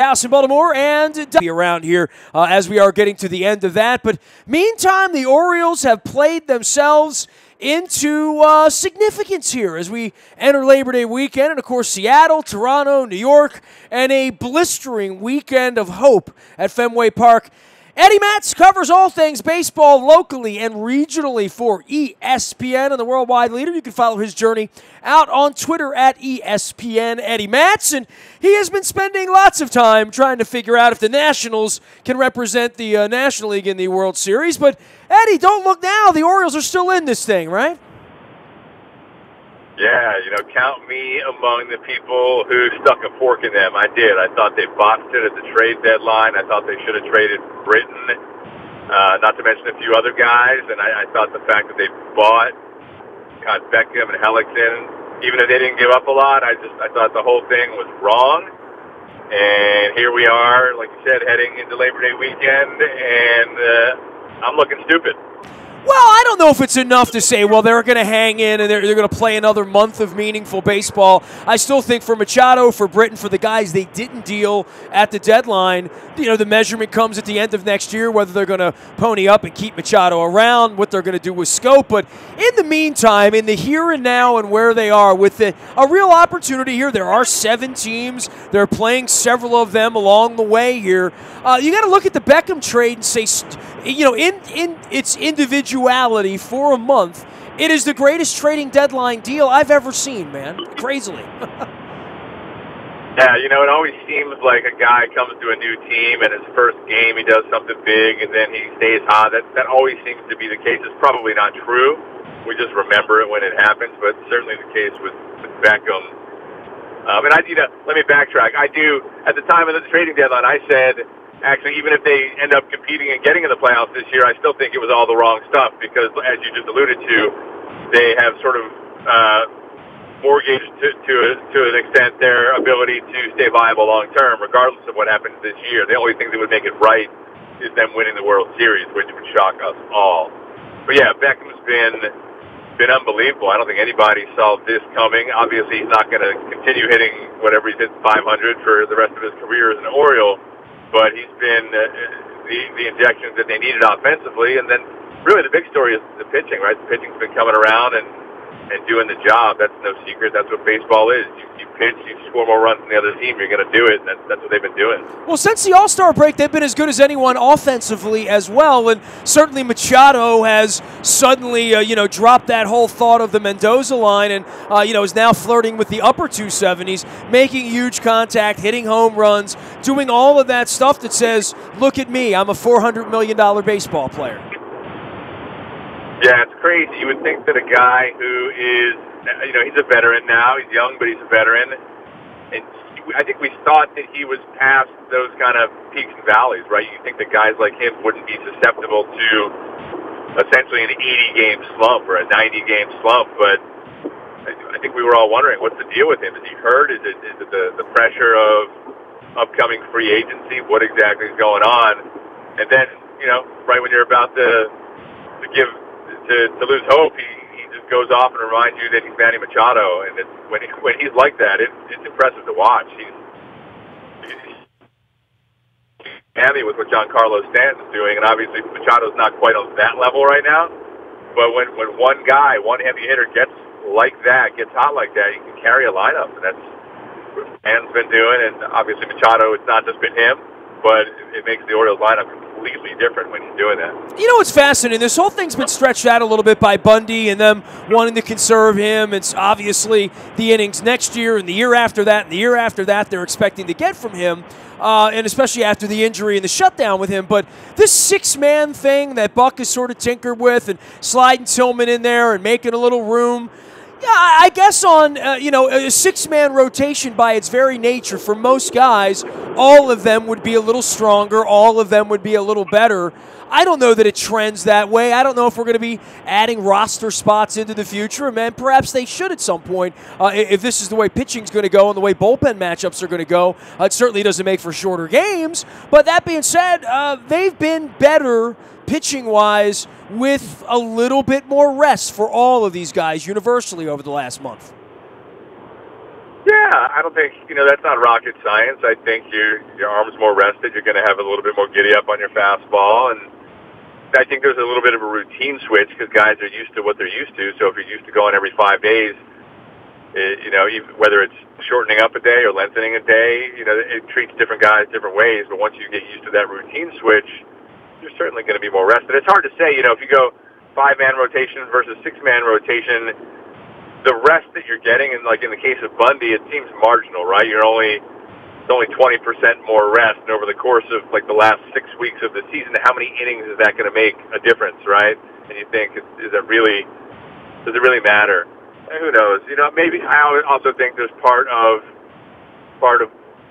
house in Baltimore and be around here as we are getting to the end of that. But meantime, the Orioles have played themselves into significance here as we enter Labor Day weekend. And, of course, Seattle, Toronto, New York, and a blistering weekend of hope at Fenway Park. Eddie Matz covers all things baseball locally and regionally for ESPN and the worldwide leader. You can follow his journey out on Twitter at ESPN Eddie Matz. And he has been spending lots of time trying to figure out if the Nationals can represent the National League in the World Series. But, Eddie, don't look now. The Orioles are still in this thing, right? Yeah, count me among the people who stuck a fork in them. I did. I thought they botched it at the trade deadline. I thought they should have traded Britton, not to mention a few other guys. And I thought the fact that they bought Beckham and Hellickson, even if they didn't give up a lot, I thought the whole thing was wrong. And here we are, like you said, heading into Labor Day weekend, and I'm looking stupid. Well, I don't know if it's enough to say, well, they're going to hang in and they're going to play another month of meaningful baseball. I still think for Machado, for Britton, for the guys they didn't deal at the deadline, the measurement comes at the end of next year, whether they're going to pony up and keep Machado around, what they're going to do with Scope. But in the meantime, in the here and now and where they are, with a real opportunity here, there are 7 teams. They're playing several of them along the way here. You got to look at the Beckham trade and say, in its individuality for a month, it is the greatest trading deadline deal I've ever seen, man. Crazily. Yeah, it always seems like a guy comes to a new team and his first game he does something big and then he stays hot. That always seems to be the case. It's probably not true. We just remember it when it happens, but certainly the case with Beckham. And let me backtrack. At the time of the trading deadline, I said, actually, even if they end up competing and getting in the playoffs this year, I still think it was all the wrong stuff because, as you just alluded to, they have sort of mortgaged to an extent their ability to stay viable long term, regardless of what happens this year. The only thing that would make it right is them winning the World Series, which would shock us all. But yeah, Beckham's been unbelievable. I don't think anybody saw this coming. Obviously, he's not going to continue hitting whatever he's hit 500 for the rest of his career as an Oriole. But he's been the injections that they needed offensively. And then really the big story is the pitching, right? The pitching's been coming around and doing the job. That's no secret. That's what baseball is. You pitch, you score more runs than the other team, you're going to do it. And that's what they've been doing. Well, since the All-Star break, they've been as good as anyone offensively as well. And certainly Machado has suddenly, dropped that whole thought of the Mendoza line and, is now flirting with the upper 270s, making huge contact, hitting home runs, doing all of that stuff that says, look at me, I'm a $400 million baseball player. Yeah, it's crazy. You would think that a guy who is, he's a veteran now. He's young, but he's a veteran. And I think we thought that he was past those kind of peaks and valleys, right? You think that guys like him wouldn't be susceptible to essentially an 80-game slump or a 90-game slump. But I think we were all wondering, what's the deal with him? Is he hurt? Is it the pressure of upcoming free agency? What exactly is going on? And then, right when you're about to lose hope, he just goes off and reminds you that he's Manny Machado, and when he's like that, it's impressive to watch. He's happy with what Giancarlo Stanton's doing, and obviously Machado's not quite on that level right now. But when one guy, one heavy hitter gets hot like that, he can carry a lineup, and that's what Stanton's been doing. And obviously Machado, it's not just been him, but it makes the Orioles lineup completely different when he's doing that. It's fascinating. This whole thing's been stretched out a little bit by Bundy and them wanting to conserve him. It's obviously the innings next year and the year after that and the year after that they're expecting to get from him, and especially after the injury and the shutdown with him. But this 6-man thing that Buck has sort of tinkered with and sliding Tillman in there and making a little room, yeah, I guess on, a 6-man rotation by its very nature, for most guys, all of them would be a little stronger, all of them would be a little better. I don't know that it trends that way. I don't know if we're going to be adding roster spots into the future. And perhaps they should at some point. If this is the way pitching's going to go and the way bullpen matchups are going to go, it certainly doesn't make for shorter games. But that being said, they've been better pitching-wise with a little bit more rest for all of these guys universally over the last month. Yeah, I don't think, that's not rocket science. I think your arm's more rested. You're going to have a little bit more giddy up on your fastball. And I think there's a little bit of a routine switch because guys are used to what they're used to. So if you're used to going every 5 days, whether it's shortening up a day or lengthening a day, it treats different guys different ways. But once you get used to that routine switch, you're certainly going to be more rested. It's hard to say, if you go 5-man rotation versus 6-man rotation, the rest that you're getting, and like in the case of Bundy, it seems marginal, right? It's only 20% more rest, and over the course of like the last 6 weeks of the season, how many innings is that going to make a difference, right? And you think, does it really matter? And who knows? Maybe I also think there's part of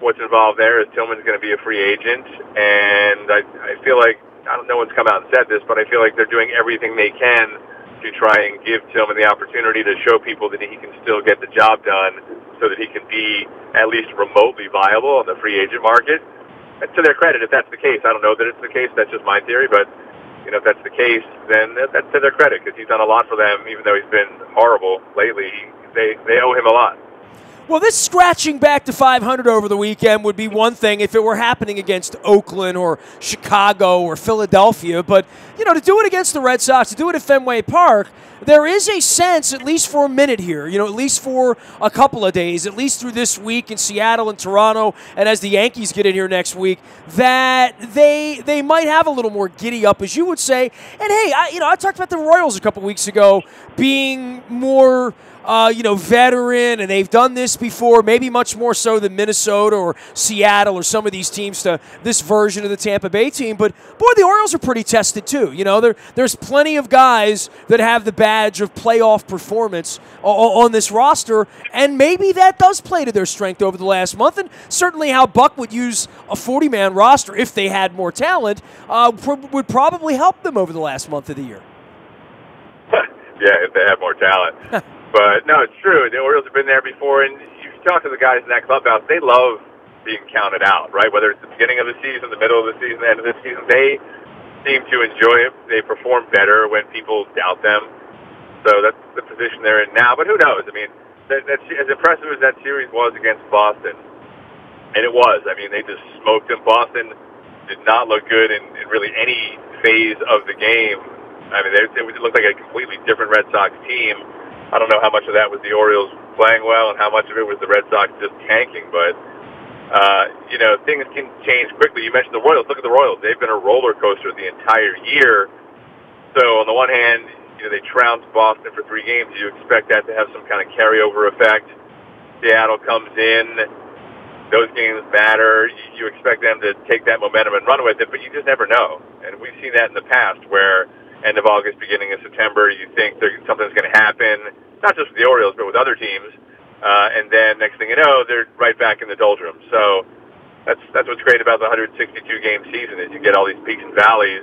what's involved there is Tillman's going to be a free agent, and I feel like no one's come out and said this, but I feel like they're doing everything they can to try and give Tillman the opportunity to show people that he can still get the job done so that he can be at least remotely viable on the free agent market. And to their credit, if that's the case, I don't know that it's the case, that's just my theory, but if that's the case, then that's to their credit because he's done a lot for them, even though he's been horrible lately. They owe him a lot. Well, this scratching back to 500 over the weekend would be one thing if it were happening against Oakland or Chicago or Philadelphia. But, to do it against the Red Sox, to do it at Fenway Park, there is a sense, at least for a minute here, at least for a couple of days, at least through this week in Seattle and Toronto, and as the Yankees get in here next week, that they might have a little more giddy up, as you would say. And, hey, I talked about the Royals a couple weeks ago being more veteran, and they've done this before, maybe much more so than Minnesota or Seattle or some of these teams to this version of the Tampa Bay team. But, boy, the Orioles are pretty tested, too. There's plenty of guys that have the badge of playoff performance on this roster, and maybe that does play to their strength over the last month, and certainly how Buck would use a 40-man roster if they had more talent would probably help them over the last month of the year. Yeah, if they had more talent. But, no, it's true. The Orioles have been there before, and you talk to the guys in that clubhouse, they love being counted out, right? Whether it's the beginning of the season, the middle of the season, the end of the season, they seem to enjoy it. They perform better when people doubt them. So that's the position they're in now. But who knows? I mean, that's as impressive as that series was against Boston, and it was. I mean, they just smoked them. Boston did not look good in really any phase of the game. I mean, it looked like a completely different Red Sox team. I don't know how much of that was the Orioles playing well and how much of it was the Red Sox just tanking, but, things can change quickly. You mentioned the Royals. Look at the Royals. They've been a roller coaster the entire year. So on the one hand, they trounced Boston for 3 games. You expect that to have some kind of carryover effect. Seattle comes in. Those games matter. You expect them to take that momentum and run with it, but you just never know. And we've seen that in the past where end of August, beginning of September, you think something's going to happen, not just with the Orioles, but with other teams. And then next thing you know, they're right back in the doldrums. So that's what's great about the 162-game season is you get all these peaks and valleys,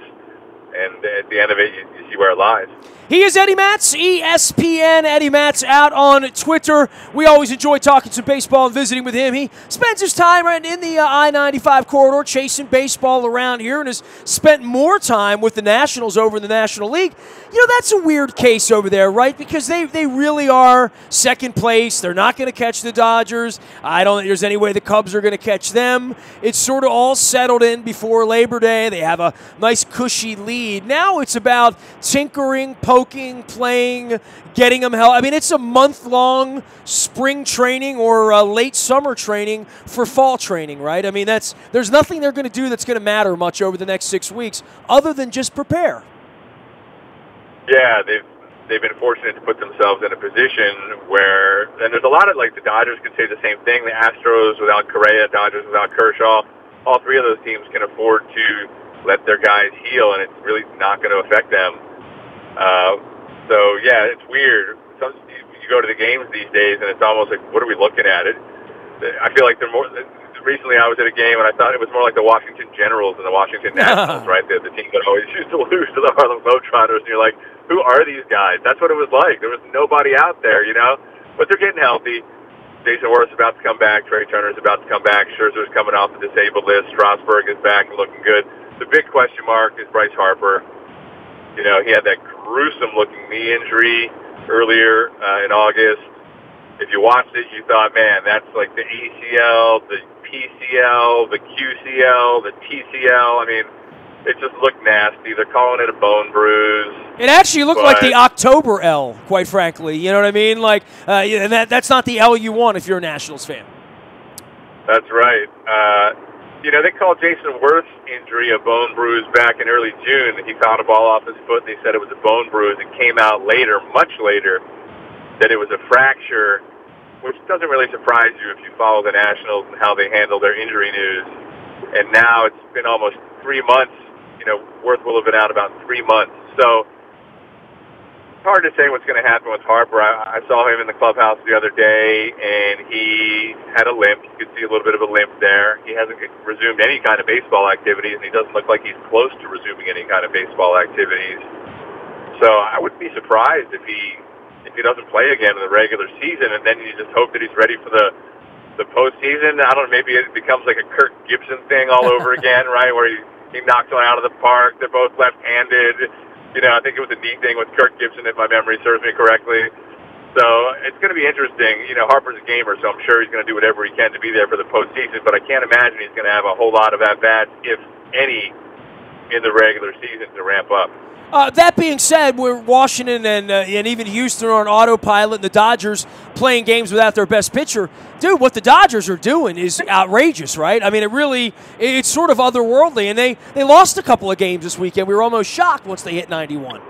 and at the end of it, you see where it lies. He is Eddie Matz, ESPN Eddie Matz, out on Twitter. We always enjoy talking some baseball and visiting with him. He spends his time right in the I-95 corridor chasing baseball around here and has spent more time with the Nationals over in the National League. That's a weird case over there, right? Because they really are second place. They're not going to catch the Dodgers. I don't think there's any way the Cubs are going to catch them. It's sort of all settled in before Labor Day. They have a nice cushy lead. Now it's about tinkering, poking, playing, getting them help. I mean, it's a month-long spring training or late summer training for fall training, right? I mean, there's nothing they're going to do that's going to matter much over the next 6 weeks other than just prepare. Yeah, they've been fortunate to put themselves in a position where, and there's a lot of, like, the Dodgers could say the same thing. The Astros without Correa, Dodgers without Kershaw, all 3 of those teams can afford to let their guys heal, and it's really not going to affect them. So, yeah, it's weird. You go to the games these days, and it's almost like, what are we looking at? I feel like they're more. Recently, I was at a game, and I thought it was more like the Washington Generals and the Washington Nationals, right? The team that always used to lose to the Harlem Globetrotters, and you're like, who are these guys? That's what it was like. There was nobody out there, But they're getting healthy. Jason Worth's about to come back. Trey Turner's about to come back. Scherzer's coming off the disabled list. Strasburg is back and looking good. The big question mark is Bryce Harper. He had that gruesome-looking knee injury earlier in August. if you watched it, you thought, man, that's like the ACL, the PCL, the QCL, the TCL. I mean, it just looked nasty. They're calling it a bone bruise. It actually looked like the October L, quite frankly. You know what I mean? Like, and that's not the L you want if you're a Nationals fan. That's right. You know, they called Jason Worth's injury a bone bruise back in early June. He fouled a ball off his foot, and they said it was a bone bruise. It came out later, much later, that it was a fracture, which doesn't really surprise you if you follow the Nationals and how they handle their injury news. And now it's been almost 3 months. You know, Worth will have been out about 3 months. So it's hard to say what's going to happen with Harper. I saw him in the clubhouse the other day, and he had a limp. You could see a little bit of a limp there. He hasn't resumed any kind of baseball activities, and he doesn't look like he's close to resuming any kind of baseball activities. So I wouldn't be surprised if he doesn't play again in the regular season, and then you just hope that he's ready for the postseason. I don't know, maybe it becomes like a Kirk Gibson thing all over again, right, where he knocks one out of the park. They're both left-handed. You know, I think it was a neat thing with Kirk Gibson, if my memory serves me correctly. So it's going to be interesting. You know, Harper's a gamer, so I'm sure he's going to do whatever he can to be there for the postseason, but I can't imagine he's going to have a whole lot of at-bats, if any, in the regular season to ramp up. That being said, we're Washington and even Houston are on autopilot, and the Dodgers playing games without their best pitcher. Dude, what the Dodgers are doing is outrageous, right? I mean, it's sort of otherworldly, and they lost a couple of games this weekend. We were almost shocked once they hit 91.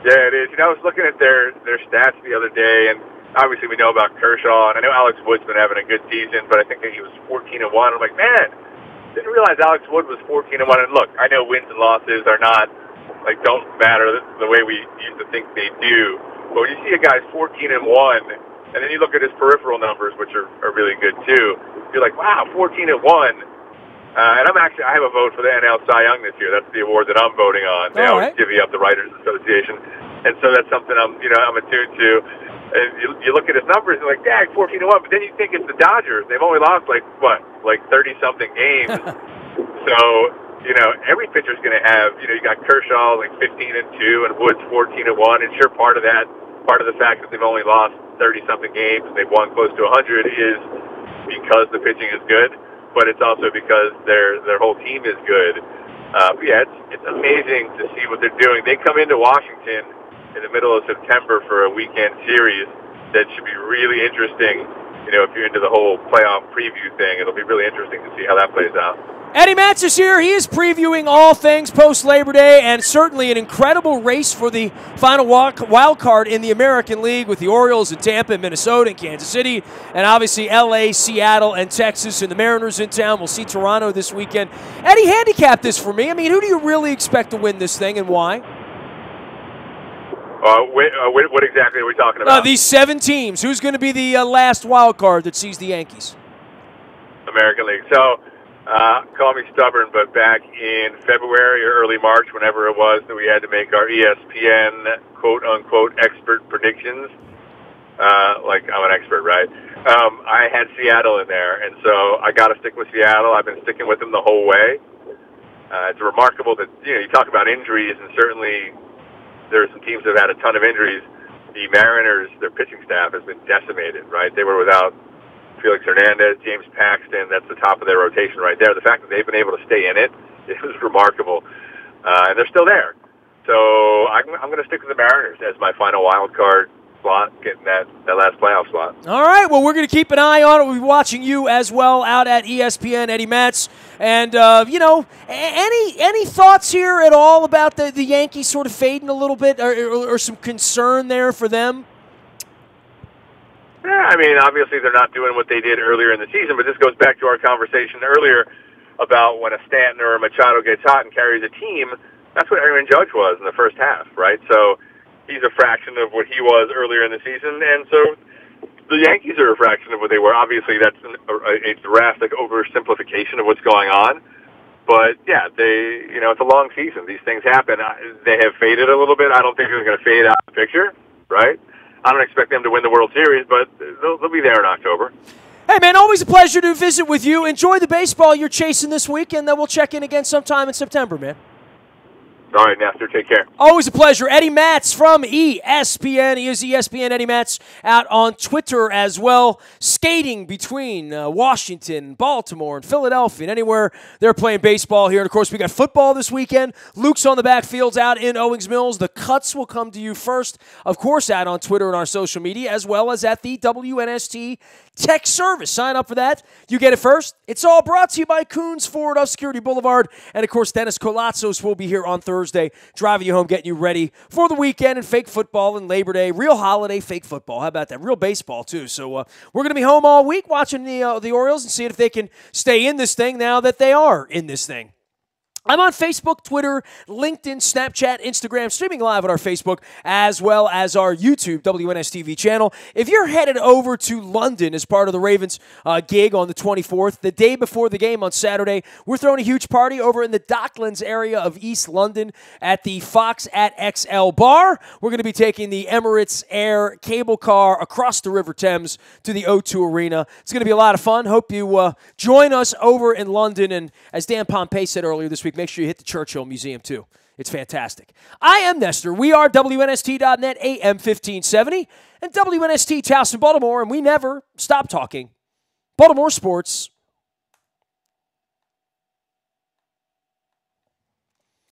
Yeah, it is. You know, I was looking at their stats the other day, and obviously we know about Kershaw, and I know Alex Wood's been having a good season, but I think he was 14-1. I'm like, man, didn't realize Alex Wood was 14-1. And look, I know wins and losses are not, like, don't matter the way we used to think they do. But when you see a guy's 14-1, and then you look at his peripheral numbers, which are really good too, you're like, wow, 14-1. And I have a vote for the NL Cy Young this year. That's the award that I'm voting on. They always divvy up the Writers Association, and so that's something I'm attuned to. And you look at his numbers, and like, dang, 14-1. But then you think it's the Dodgers. They've only lost like 30-something games. So, you know, every pitcher's going to have, you know, you got Kershaw like 15-2 and Woods 14-1, and sure, part of the fact that they've only lost 30-something games and they've won close to 100 is because the pitching is good, but it's also because their whole team is good. But yeah, it's amazing to see what they're doing. They come into Washington in the middle of September for a weekend series that should be really interesting. You know, if you're into the whole playoff preview thing, it'll be really interesting to see how that plays out. Eddie Matz is here. He is previewing all things post-Labor Day, and certainly an incredible race for the final wild card in the American League with the Orioles in Tampa and Minnesota and Kansas City, and obviously L.A., Seattle, and Texas, and the Mariners in town. We'll see Toronto this weekend. Eddie, handicap this for me. I mean, who do you really expect to win this thing and why? What exactly are we talking about? These 7 teams. Who's going to be the last wild card that sees the Yankees? American League. So, call me stubborn, but back in February or early March, whenever it was that we had to make our ESPN quote-unquote expert predictions, like I'm an expert, right? I had Seattle in there, and so I got to stick with Seattle. I've been sticking with them the whole way. It's remarkable that, you know, you talk about injuries, and certainly there are some teams that have had a ton of injuries. The Mariners, their pitching staff has been decimated, right? They were without Felix Hernandez, James Paxton. That's the top of their rotation right there. The fact that they've been able to stay in it is remarkable. And they're still there. So I'm going to stick with the Mariners as my final wild card slot, getting that last playoff slot. All right. Well, we're going to keep an eye on it. We'll be watching you as well out at ESPN, Eddie Matz. And, you know, any thoughts here at all about the Yankees sort of fading a little bit or some concern there for them? Yeah, I mean, obviously they're not doing what they did earlier in the season, but this goes back to our conversation earlier about when a Stanton or a Machado gets hot and carries a team. That's what Aaron Judge was in the first half, right? So he's a fraction of what he was earlier in the season, and so the Yankees are a fraction of what they were. Obviously, that's a drastic oversimplification of what's going on. But, yeah, it's a long season. These things happen. They have faded a little bit. I don't think they're going to fade out of the picture, right? I don't expect them to win the World Series, but they'll be there in October. Hey, man, always a pleasure to visit with you. Enjoy the baseball you're chasing this week, and then we'll check in again sometime in September, man. All right, Nestor, take care. Always a pleasure. Eddie Matz from ESPN. He is ESPN Eddie Matz out on Twitter as well, skating between Washington, Baltimore, and Philadelphia, and anywhere they're playing baseball here. And, of course, we got football this weekend. Luke's on the backfields out in Owings Mills. The cuts will come to you first, of course, out on Twitter and our social media, as well as at the WNST Tech Service. Sign up for that. You get it first. It's all brought to you by Coons Ford of Security Boulevard. And, of course, Dennis Colatzos will be here on Thursday, driving you home, getting you ready for the weekend and fake football and Labor Day. Real holiday fake football. How about that? Real baseball, too. So we're going to be home all week watching the Orioles and seeing if they can stay in this thing now that they are in this thing. I'm on Facebook, Twitter, LinkedIn, Snapchat, Instagram, streaming live on our Facebook, as well as our YouTube WNSTV channel. If you're headed over to London as part of the Ravens gig on the 24th, the day before the game on Saturday, we're throwing a huge party over in the Docklands area of East London at the Fox at XL Bar. We're going to be taking the Emirates Air cable car across the River Thames to the O2 Arena. It's going to be a lot of fun. Hope you join us over in London. And as Dan Pompei said earlier this week, make sure you hit the Churchill Museum, too. It's fantastic. I am Nestor. We are WNST.net, AM 1570, and WNST Towson, Baltimore, and we never stop talking Baltimore sports.